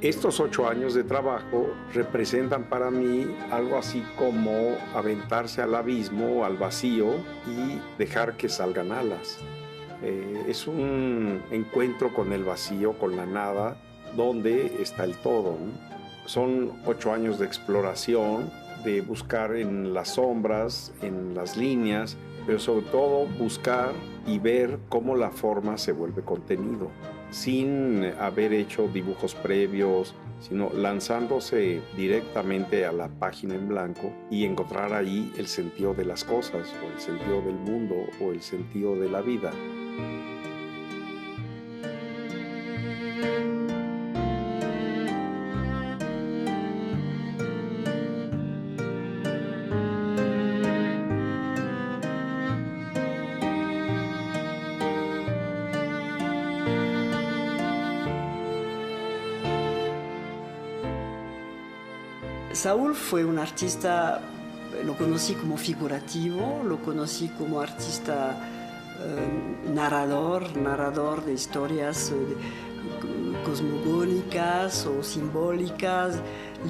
Estos 8 años de trabajo representan para mí algo así como aventarse al abismo, al vacío y dejar que salgan alas. Es un encuentro con el vacío, con la nada, donde está el todo, ¿no? Son 8 años de exploración, de buscar en las sombras, en las líneas, pero sobre todo buscar y ver cómo la forma se vuelve contenido, sin haber hecho dibujos previos, sino lanzándose directamente a la página en blanco y encontrar ahí el sentido de las cosas, o el sentido del mundo, o el sentido de la vida. Saúl fue un artista, lo conocí como figurativo, lo conocí como artista narrador de historias cosmogónicas o simbólicas,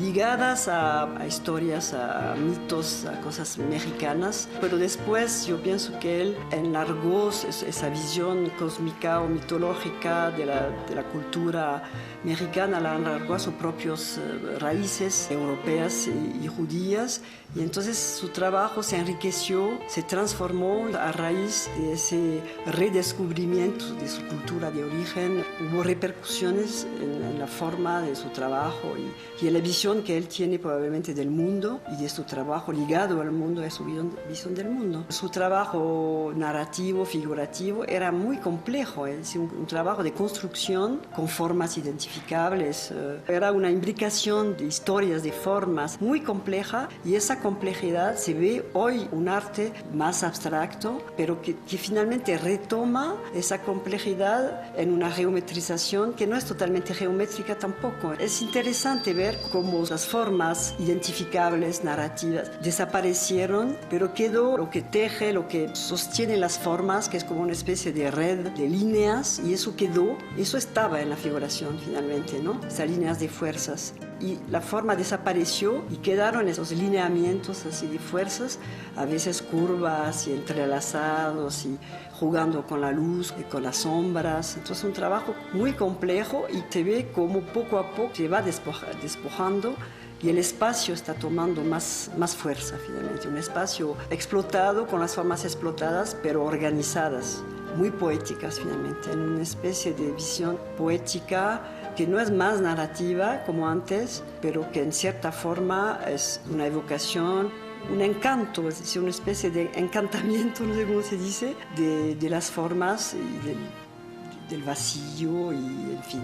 ligadas a historias, a mitos, a cosas mexicanas. Pero después yo pienso que él enlargó esa visión cósmica o mitológica de la cultura mexicana, la enlargó a sus propias raíces europeas y judías, y entonces su trabajo se enriqueció, se transformó a raíz de ese redescubrimiento de su cultura de origen. Hubo repercusiones en la forma de su trabajo y en la visión que él tiene probablemente del mundo y de su trabajo ligado al mundo, a su visión del mundo. Su trabajo narrativo, figurativo, era muy complejo, es un trabajo de construcción con formas identificables. Era una imbricación de historias, de formas muy compleja, y esa complejidad se ve hoy un arte más abstracto, pero que finalmente retoma esa complejidad en una geometrización que no es totalmente geométrica tampoco. Es interesante ver cómo las formas identificables, narrativas, desaparecieron, pero quedó lo que teje, lo que sostiene las formas, que es como una especie de red de líneas, y eso quedó, eso estaba en la figuración finalmente, ¿no? Esas líneas de fuerzas. Y la forma desapareció y quedaron esos lineamientos así de fuerzas, a veces curvas y entrelazados y jugando con la luz y con las sombras. Entonces un trabajo muy complejo, y se ve como poco a poco se va despojando y el espacio está tomando más fuerza finalmente. Un espacio explotado, con las formas explotadas, pero organizadas, muy poéticas finalmente, en una especie de visión poética que no es más narrativa como antes, pero que en cierta forma es una evocación, un encanto, es decir, una especie de encantamiento, no sé cómo se dice, de las formas y del vacío, y en fin.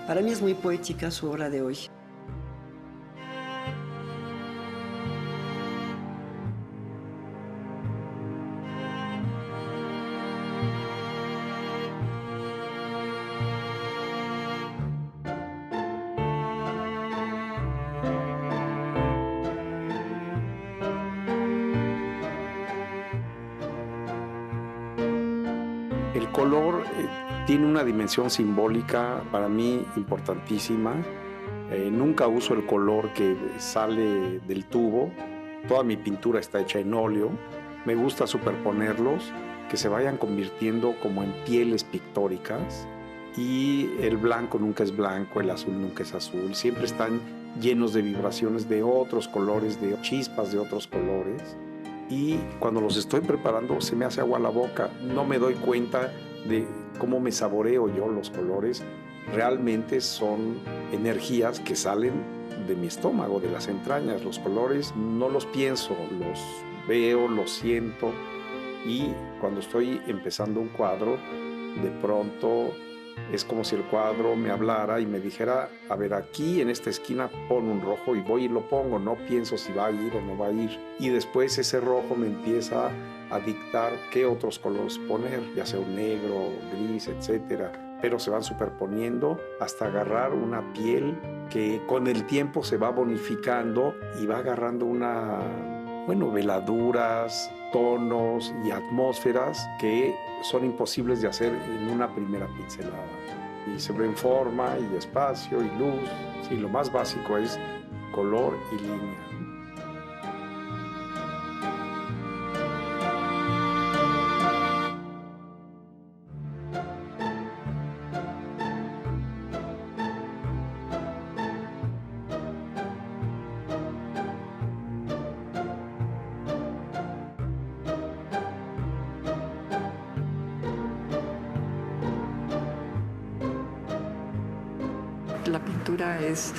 Para mí es muy poética su obra de hoy. El color tiene una dimensión simbólica para mí importantísima. Nunca uso el color que sale del tubo. Toda mi pintura está hecha en óleo. Me gusta superponerlos, que se vayan convirtiendo como en pieles pictóricas. Y el blanco nunca es blanco, el azul nunca es azul. Siempre están llenos de vibraciones de otros colores, de chispas de otros colores. Y cuando los estoy preparando se me hace agua la boca. No me doy cuenta de cómo me saboreo yo los colores. Realmente son energías que salen de mi estómago, de las entrañas. Los colores no los pienso, los veo, los siento. Y cuando estoy empezando un cuadro, de pronto es como si el cuadro me hablara y me dijera: a ver, aquí en esta esquina pon un rojo, y voy y lo pongo. No pienso si va a ir o no va a ir. Y después ese rojo me empieza a dictar qué otros colores poner, ya sea un negro, gris, etcétera. Pero se van superponiendo hasta agarrar una piel que con el tiempo se va bonificando y va agarrando veladuras, tonos y atmósferas que son imposibles de hacer en una primera pincelada. Y se ven forma y espacio y luz. Sí, lo más básico es color y línea. La pintura es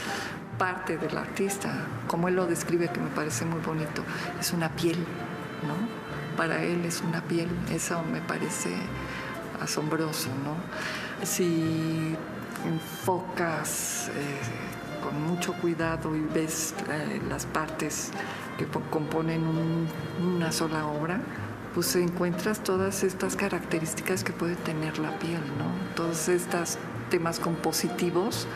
parte del artista, como él lo describe, que me parece muy bonito, es una piel, ¿no? Para él es una piel, eso me parece asombroso, ¿no? Si enfocas con mucho cuidado y ves las partes que componen una sola obra, pues encuentras todas estas características que puede tener la piel, ¿no? Todos estos temas compositivos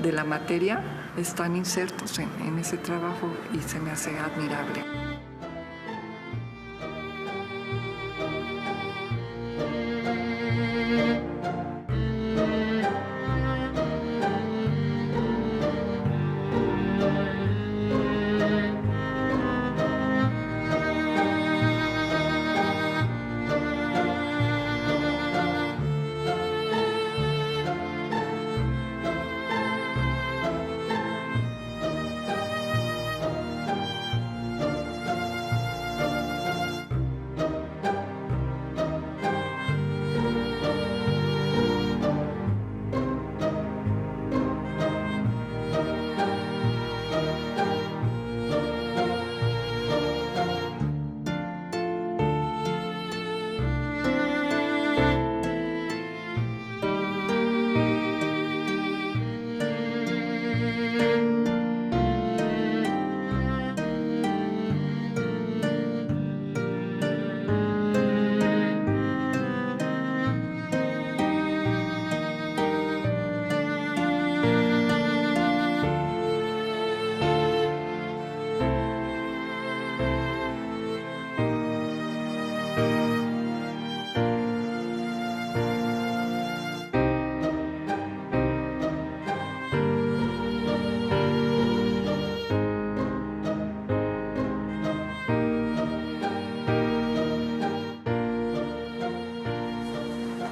de la materia están insertos en ese trabajo y se me hace admirable.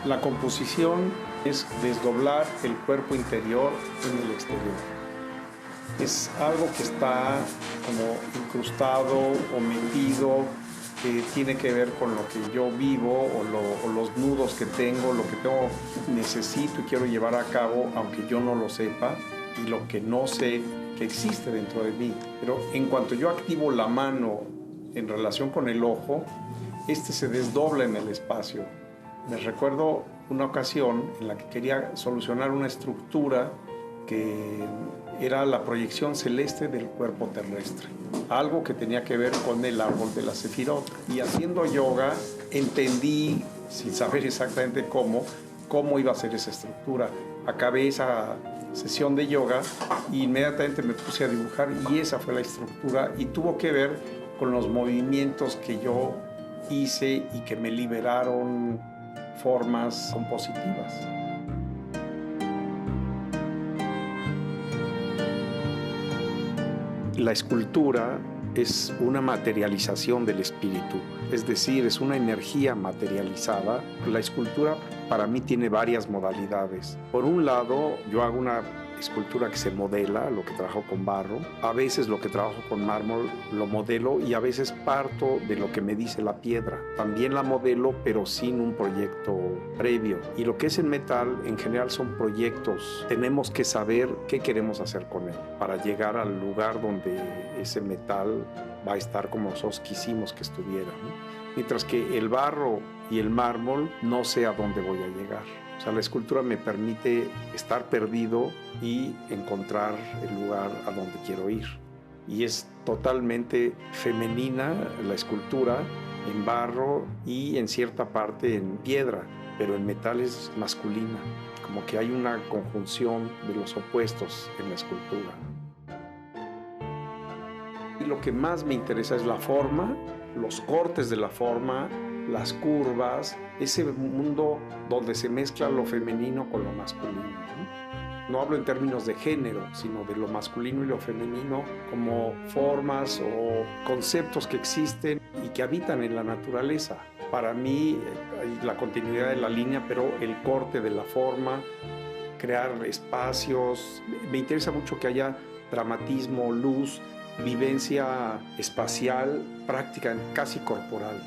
La composición es desdoblar el cuerpo interior en el exterior. Es algo que está como incrustado o metido, que tiene que ver con lo que yo vivo o los nudos que tengo, lo que necesito y quiero llevar a cabo, aunque yo no lo sepa, y lo que no sé que existe dentro de mí. Pero en cuanto yo activo la mano en relación con el ojo, este se desdobla en el espacio. Me recuerdo una ocasión en la que quería solucionar una estructura que era la proyección celeste del cuerpo terrestre, algo que tenía que ver con el árbol de la Sefirot. Y haciendo yoga entendí, sin saber exactamente cómo iba a ser esa estructura. Acabé esa sesión de yoga e inmediatamente me puse a dibujar y esa fue la estructura y tuvo que ver con los movimientos que yo hice y que me liberaron formas compositivas. La escultura es una materialización del espíritu, es decir, es una energía materializada. La escultura para mí tiene varias modalidades. Por un lado, yo hago una escultura que se modela, lo que trabajo con barro. A veces lo que trabajo con mármol lo modelo y a veces parto de lo que me dice la piedra. También la modelo, pero sin un proyecto previo. Y lo que es en metal, en general son proyectos. Tenemos que saber qué queremos hacer con él para llegar al lugar donde ese metal va a estar como nosotros quisimos que estuviera, ¿no? Mientras que el barro y el mármol no sé a dónde voy a llegar. O sea, la escultura me permite estar perdido y encontrar el lugar a donde quiero ir. Y es totalmente femenina la escultura en barro y en cierta parte en piedra, pero en metal es masculina. Como que hay una conjunción de los opuestos en la escultura. Y lo que más me interesa es la forma, los cortes de la forma, las curvas, ese mundo donde se mezcla lo femenino con lo masculino, ¿no? No hablo en términos de género, sino de lo masculino y lo femenino como formas o conceptos que existen y que habitan en la naturaleza. Para mí, hay la continuidad de la línea, pero el corte de la forma, crear espacios. Me interesa mucho que haya dramatismo, luz, vivencia espacial, práctica, casi corporal.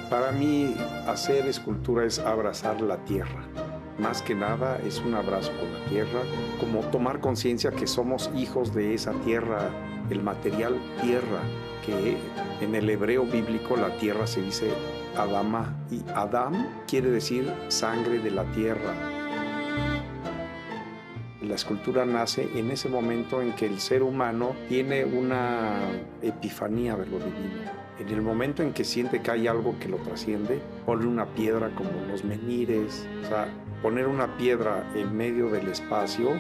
Para mí, hacer escultura es abrazar la tierra. Más que nada es un abrazo con la tierra, como tomar conciencia que somos hijos de esa tierra, el material tierra, que en el hebreo bíblico la tierra se dice Adama, y Adam quiere decir sangre de la tierra. La escultura nace en ese momento en que el ser humano tiene una epifanía de lo divino. En el momento en que siente que hay algo que lo trasciende, pone una piedra como los menires, o sea, poner una piedra en medio del espacio,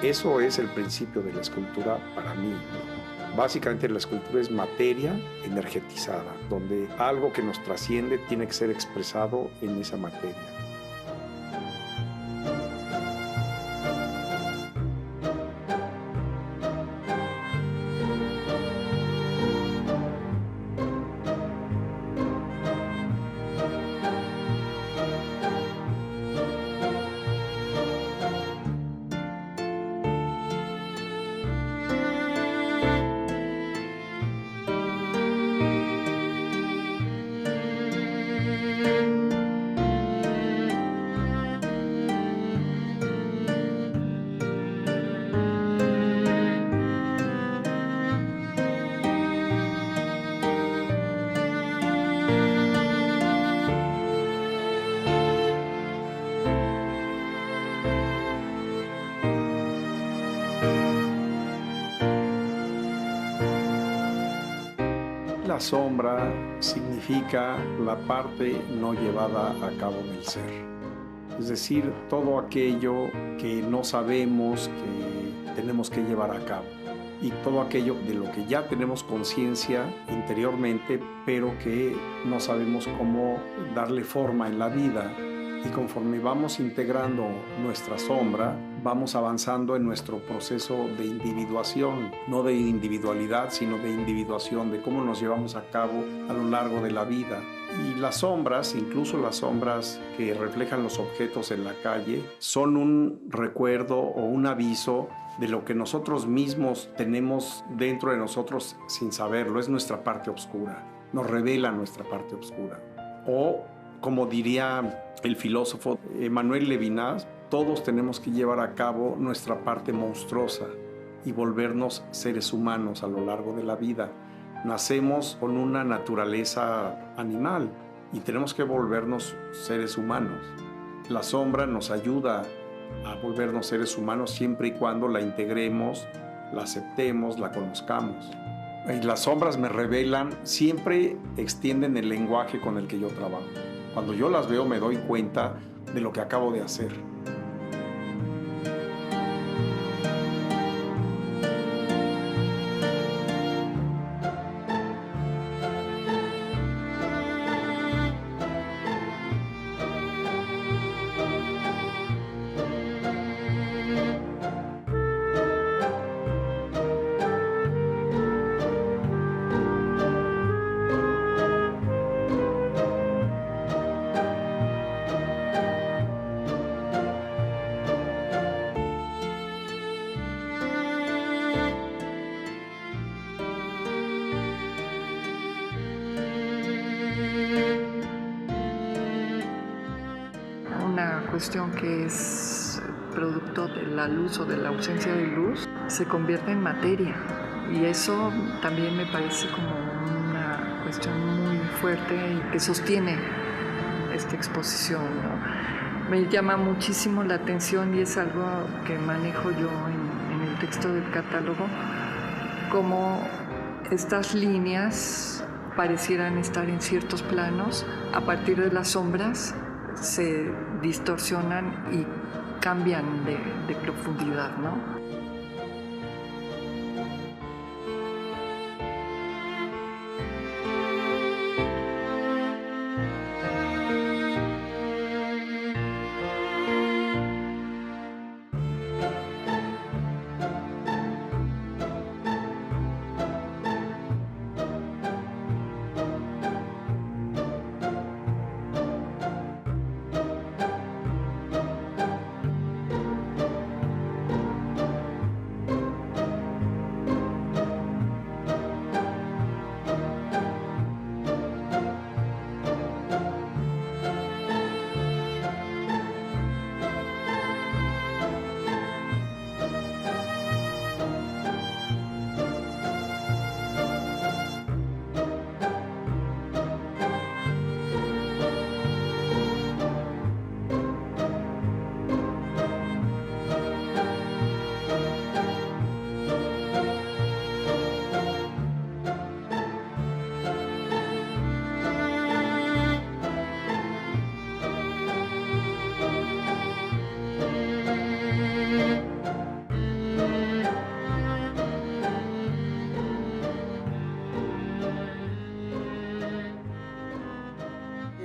eso es el principio de la escultura para mí. Básicamente la escultura es materia energetizada, donde algo que nos trasciende tiene que ser expresado en esa materia. La sombra significa la parte no llevada a cabo del ser. Es decir, todo aquello que no sabemos que tenemos que llevar a cabo. Y todo aquello de lo que ya tenemos conciencia interiormente, pero que no sabemos cómo darle forma en la vida. Y conforme vamos integrando nuestra sombra, vamos avanzando en nuestro proceso de individuación, no de individualidad, sino de individuación, de cómo nos llevamos a cabo a lo largo de la vida. Y las sombras, incluso las sombras que reflejan los objetos en la calle, son un recuerdo o un aviso de lo que nosotros mismos tenemos dentro de nosotros sin saberlo. Es nuestra parte oscura, nos revela nuestra parte oscura. O, como diría el filósofo Emmanuel Levinas, todos tenemos que llevar a cabo nuestra parte monstruosa y volvernos seres humanos a lo largo de la vida. Nacemos con una naturaleza animal y tenemos que volvernos seres humanos. La sombra nos ayuda a volvernos seres humanos siempre y cuando la integremos, la aceptemos, la conozcamos. Y las sombras me revelan, siempre extienden el lenguaje con el que yo trabajo. Cuando yo las veo me doy cuenta de lo que acabo de hacer. una cuestión que es producto de la luz o de la ausencia de luz, se convierte en materia. Y eso también me parece como una cuestión muy fuerte y que sostiene esta exposición, ¿no? Me llama muchísimo la atención y es algo que manejo yo en el texto del catálogo, cómo estas líneas parecieran estar en ciertos planos, a partir de las sombras se distorsionan y cambian de profundidad, ¿no?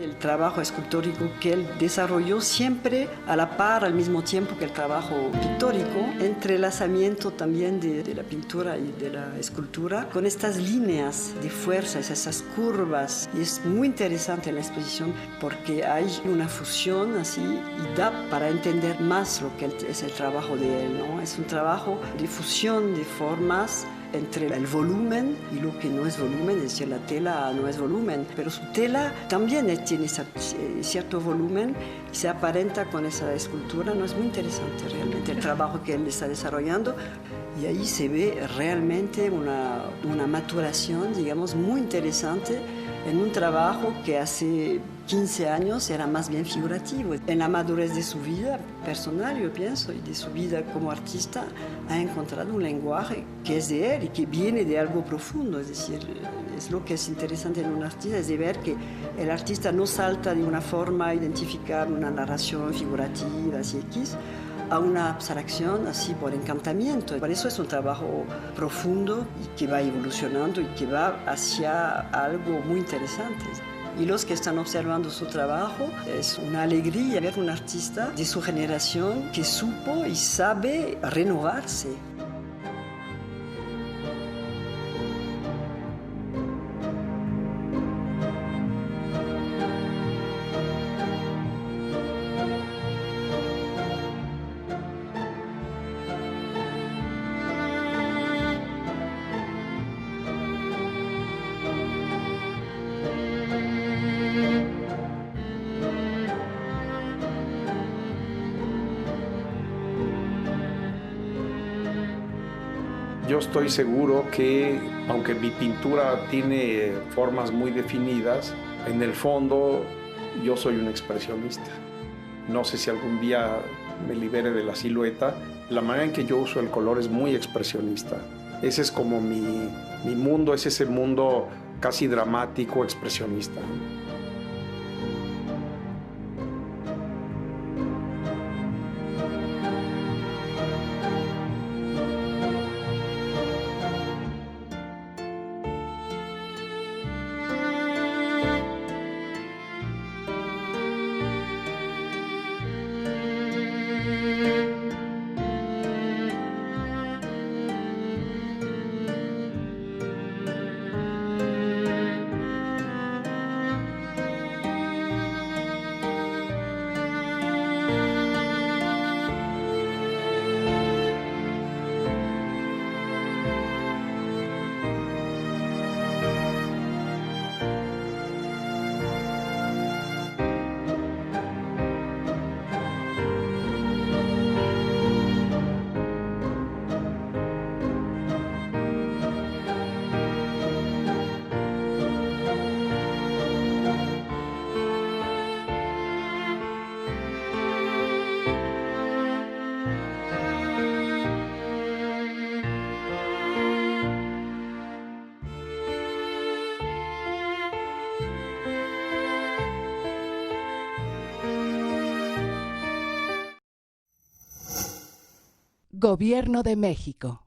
El trabajo escultórico que él desarrolló siempre a la par, al mismo tiempo que el trabajo pictórico, entrelazamiento también de la pintura y de la escultura, con estas líneas de fuerzas, esas curvas. Y es muy interesante la exposición porque hay una fusión así y da para entender más lo que es el trabajo de él, ¿no? Es un trabajo de fusión de formas entre el volumen y lo que no es volumen, es decir, la tela no es volumen, pero su tela también tiene cierto volumen y se aparenta con esa escultura, no es muy interesante realmente el trabajo que él está desarrollando y ahí se ve realmente una maturación, digamos, muy interesante en un trabajo que hace 15 años era más bien figurativo. En la madurez de su vida personal, yo pienso, y de su vida como artista, ha encontrado un lenguaje que es de él y que viene de algo profundo. Es decir, es lo que es interesante en un artista, es de ver que el artista no salta de una forma identificable, una narración figurativa, así X, a una abstracción así por encantamiento. Por eso es un trabajo profundo y que va evolucionando y que va hacia algo muy interesante. Y los que están observando su trabajo, es una alegría ver un artista de su generación que supo y sabe renovarse. Yo estoy seguro que, aunque mi pintura tiene formas muy definidas, en el fondo yo soy un expresionista. No sé si algún día me libere de la silueta. La manera en que yo uso el color es muy expresionista. Ese es como mi mundo, es ese mundo casi dramático, expresionista. Gobierno de México.